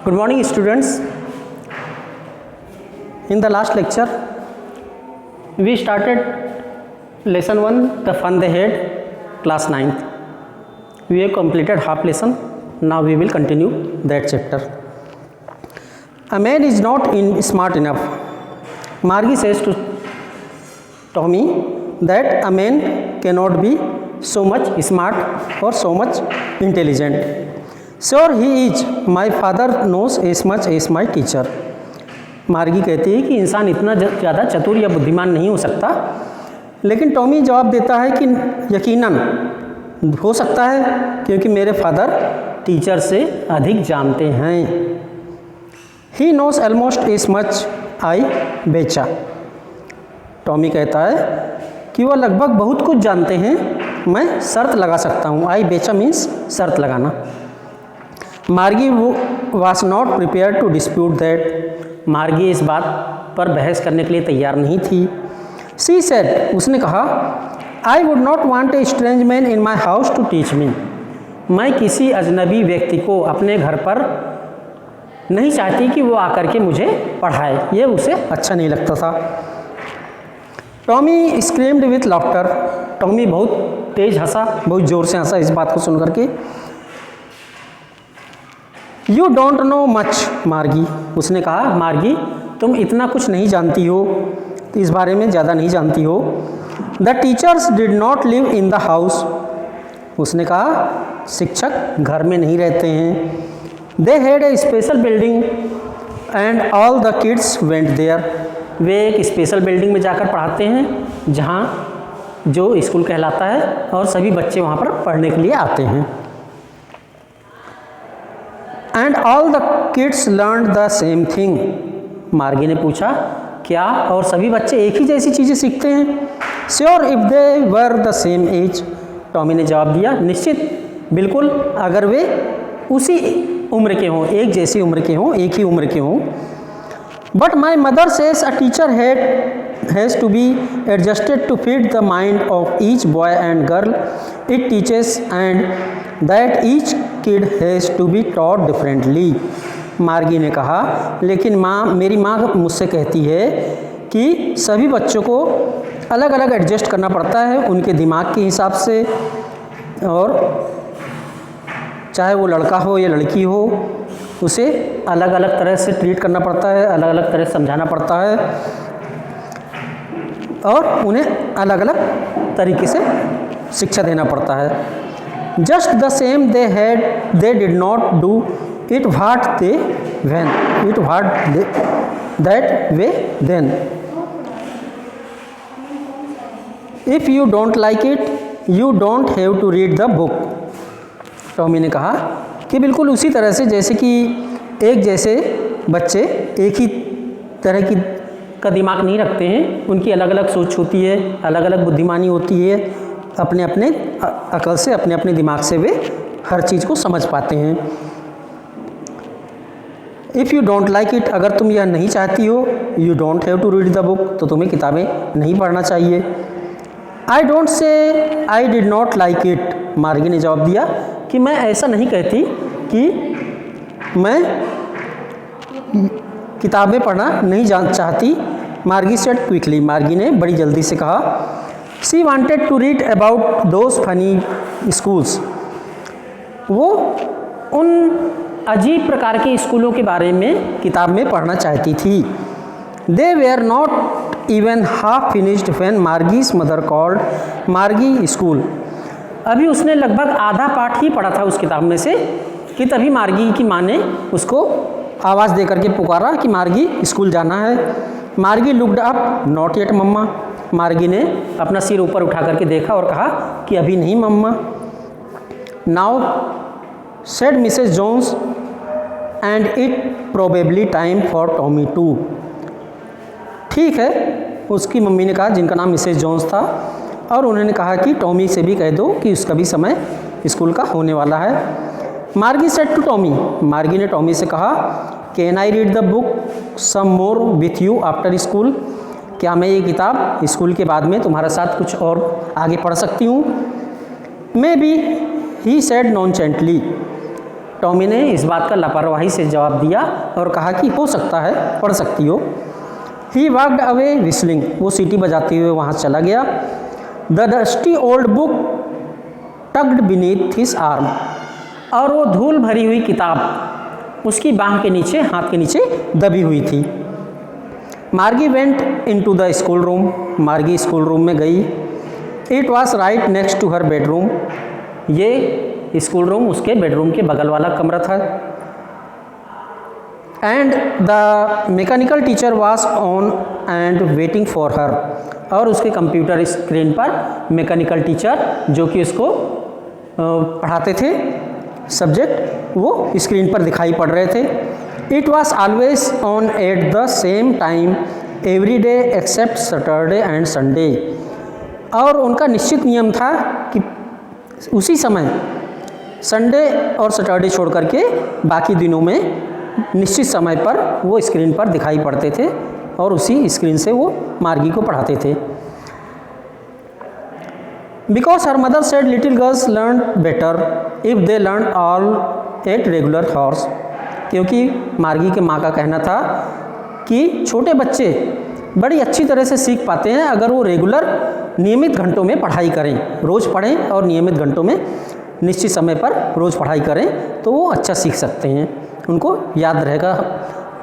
Good morning, students. In the last lecture, we started lesson 1, the fun they had, class 9th. We have completed half lesson. Now we will continue that chapter. A man is not smart enough. Margie says to Tommy that a man cannot be so much smart or so much intelligent. Sure he is. My father knows as much as my teacher. मार्गी कहती है कि इंसान इतना ज़्यादा चतुर या बुद्धिमान नहीं हो सकता, लेकिन टॉमी जवाब देता है कि यकीनन हो सकता है क्योंकि मेरे फादर टीचर से अधिक जानते हैं. He knows almost as much I betcha. Tommy कहता है कि वह लगभग बहुत कुछ जानते हैं, मैं शर्त लगा सकता हूँ. आई बेचा मीन्स शर्त लगाना. Margie was not prepare to dispute that. Margie इस बात पर बहस करने के लिए तैयार नहीं थी. सी सेड, उसने कहा, I would not want a strange man in my house to teach me. मैं किसी अजनबी व्यक्ति को अपने घर पर नहीं चाहती कि वो आकर के मुझे पढ़ाए. ये उसे अच्छा नहीं लगता था. Tommy screamed with laughter. Tommy बहुत तेज हंसा, बहुत ज़ोर से हंसा इस बात को सुन करके. यू डोंट नो मच मार्गी. उसने कहा, मार्गी तुम इतना कुछ नहीं जानती हो, इस बारे में ज़्यादा नहीं जानती हो. The teachers did not live in the house. उसने कहा, शिक्षक घर में नहीं रहते हैं. They had a special building and all the kids went there. वे एक स्पेशल बिल्डिंग में जाकर पढ़ाते हैं जहाँ जो स्कूल कहलाता है और सभी बच्चे वहाँ पर पढ़ने के लिए आते हैं. And all the kids learn the same thing. मार्गी ने पूछा, क्या और सभी बच्चे एक ही जैसी चीज़ें सीखते हैं? Sure if they were the same age. Tommy ने जवाब दिया, निश्चित, बिल्कुल, अगर वे उसी उम्र के हों, एक जैसी उम्र के हों, एक ही उम्र के हों. But my mother says a teacher has to be adjusted to fit the mind of each boy and girl it teaches and that each kid has to be taught differently. Margie ने कहा, लेकिन मेरी माँ मुझसे कहती है कि सभी बच्चों को अलग अलग एडजस्ट करना पड़ता है उनके दिमाग के हिसाब से, और चाहे वो लड़का हो या लड़की हो, उसे अलग अलग तरह से ट्रीट करना पड़ता है, अलग अलग तरह से समझाना पड़ता है और उन्हें अलग अलग तरीके से शिक्षा देना पड़ता है. Just the same they did not do it what they when it what that way then. If you don't like it you don't have to read the book. Tommy ने कहा कि बिल्कुल उसी तरह से जैसे कि एक जैसे बच्चे एक ही तरह का दिमाग नहीं रखते हैं, उनकी अलग अलग सोच होती है, अलग अलग बुद्धिमानी होती है, अपने अपने अकल से, अपने अपने दिमाग से वे हर चीज़ को समझ पाते हैं. If you don't like it, अगर तुम यह नहीं चाहती हो, you don't have to read the book, तो तुम्हें किताबें नहीं पढ़ना चाहिए. I don't say I did not like it. Margie ने जवाब दिया कि मैं ऐसा नहीं कहती कि मैं किताबें पढ़ना नहीं चाहती. मार्गी सेड क्विकली. मार्गी ने बड़ी जल्दी से कहा. She wanted to read about those funny schools. वो उन अजीब प्रकार के स्कूलों के बारे में किताब में पढ़ना चाहती थी. They were not even half finished when Margie's mother called Margie school. अभी उसने लगभग आधा पाठ ही पढ़ा था उस किताब में से कि तभी मार्गी की माँ ने उसको आवाज़ दे करके पुकारा कि मार्गी स्कूल जाना है. मार्गी लुक्ड अप. नॉट येट मम्मा. मार्गी ने अपना सिर ऊपर उठा करके देखा और कहा कि अभी नहीं मम्मा. Now said Mrs Jones and it probably time for Tommy too. ठीक है, उसकी मम्मी ने कहा, जिनका नाम मिसेस जोन्स था, और उन्होंने कहा कि टॉमी से भी कह दो कि उसका भी समय स्कूल का होने वाला है. मार्गी सेड टू टॉमी. मार्गी ने टॉमी से कहा, can I read the book some more with you after school. क्या मैं ये किताब स्कूल के बाद में तुम्हारे साथ कुछ और आगे पढ़ सकती हूँ? Maybe, he said nonchalantly. Tommy ने इस बात का लापरवाही से जवाब दिया और कहा कि हो सकता है, पढ़ सकती हो। ही वॉकड अवे विस्लिंग, वो सीटी बजाते हुए वहाँ चला गया। The dusty old book tugged beneath his arm, और वो धूल भरी हुई किताब उसकी बांह के नीचे, हाथ के नीचे दबी हुई थी। Margie went into the school room, Margie school room में गई। It was right next to her bedroom, ये स्कूल रूम उसके बेडरूम के बगल वाला कमरा था। And the mechanical teacher was on and waiting for her, और उसके कंप्यूटर स्क्रीन पर मैकेनिकल टीचर जो कि उसको पढ़ाते थे सब्जेक्ट, वो स्क्रीन पर दिखाई पड़ रहे थे। It was always on at the same time every day except Saturday and Sunday, और उनका निश्चित नियम था कि उसी समय संडे और सैटरडे छोड़ करके बाकी दिनों में निश्चित समय पर वो स्क्रीन पर दिखाई पड़ते थे और उसी स्क्रीन से वो मार्गी को पढ़ाते थे। Because her mother said little girls learn better if they learn all at regular horse, क्योंकि मार्गी के माँ का कहना था कि छोटे बच्चे बड़ी अच्छी तरह से सीख पाते हैं अगर वो रेगुलर नियमित घंटों में पढ़ाई करें, रोज़ पढ़ें और नियमित घंटों में निश्चित समय पर रोज़ पढ़ाई करें तो वो अच्छा सीख सकते हैं, उनको याद रहेगा,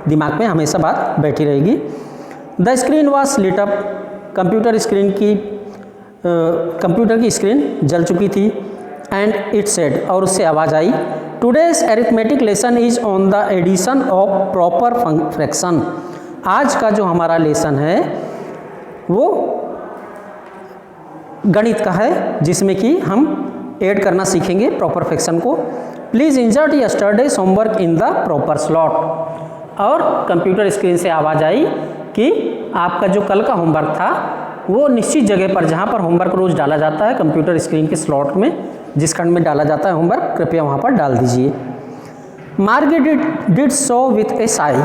दिमाग में हमेशा बात बैठी रहेगी। The screen was lit up, computer की स्क्रीन जल चुकी थी। एंड इट सेड, और उससे आवाज़ आई, today's arithmetic lesson is on the addition of proper fraction, आज का जो हमारा लेसन है वो गणित का है जिसमें कि हम ऐड करना सीखेंगे प्रॉपर फ्रैक्शन को। Please insert yesterday's homework in the proper slot, और कंप्यूटर स्क्रीन से आवाज़ आई कि आपका जो कल का होमवर्क था वो निश्चित जगह पर, जहाँ पर होमवर्क रोज़ डाला जाता है कंप्यूटर स्क्रीन के स्लॉट में, जिस खंड में डाला जाता है होमवर्क, कृपया वहाँ पर डाल दीजिए। मार्गी डिड सो विथ ए साई,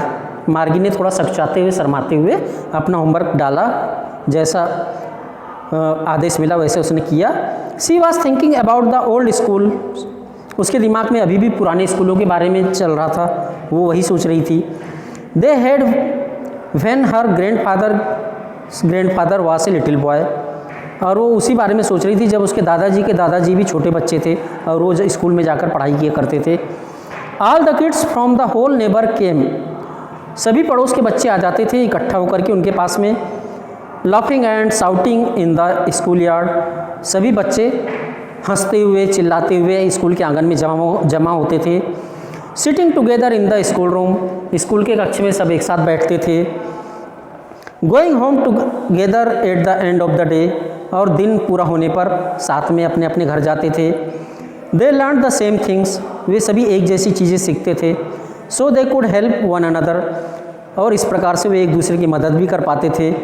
मार्गी ने थोड़ा सचचाते हुए, शर्माते हुए अपना होमवर्क डाला, जैसा आदेश मिला वैसे उसने किया। She was thinking about the old school, उसके दिमाग में अभी भी पुराने स्कूलों के बारे में चल रहा था, वो वही सोच रही थी। They had when her grandfather was a little boy, और वो उसी बारे में सोच रही थी जब उसके दादाजी भी छोटे बच्चे थे और रोज़ स्कूल में जाकर पढ़ाई किया करते थे। All the kids from the whole neighbour came, सभी पड़ोस के बच्चे आ जाते थे इकट्ठा होकर के उनके पास में। Laughing and shouting in the school yard, सभी बच्चे हंसते हुए चिल्लाते हुए स्कूल के आंगन में जमा होते थे। Sitting together in the school room, school के कक्ष में सब एक साथ बैठते थे। Going home together at the end of the day, और दिन पूरा होने पर साथ में अपने अपने घर जाते थे। They learn the same things, वे सभी एक जैसी चीज़ें सीखते थे। So they could help one another, और इस प्रकार से वे एक दूसरे की मदद भी कर पाते थे।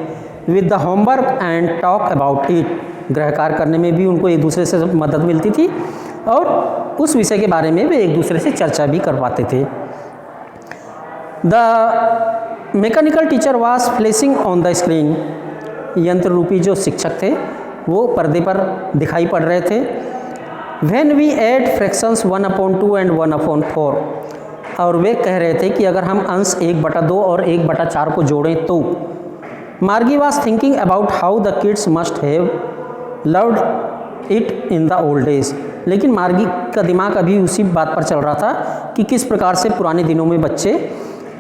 With the homework and talk about it, गृह कार्य करने में भी उनको एक दूसरे से मदद मिलती थी और उस विषय के बारे में वे एक दूसरे से चर्चा भी कर पाते थे। The mechanical teacher was flashing on the screen, यंत्र रूपी जो शिक्षक थे वो पर्दे पर दिखाई पड़ रहे थे। When we add fractions 1/2 and 1/4, और वे कह रहे थे कि अगर हम अंश 1/2 और 1/4 को जोड़ें तो। मार्गी was thinking about how the kids must have loved it in the old days, लेकिन मार्गी का दिमाग अभी उसी बात पर चल रहा था कि किस प्रकार से पुराने दिनों में बच्चे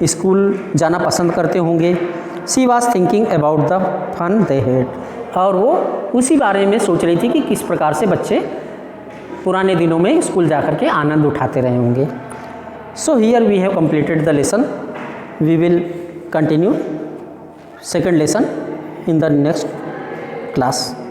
स्कूल जाना पसंद करते होंगे। She was thinking about the fun they had, और वो उसी बारे में सोच रही थी कि किस प्रकार से बच्चे पुराने दिनों में स्कूल जाकर के आनंद उठाते रहे होंगे। So here we have completed the lesson. We will continue second lesson in the next class.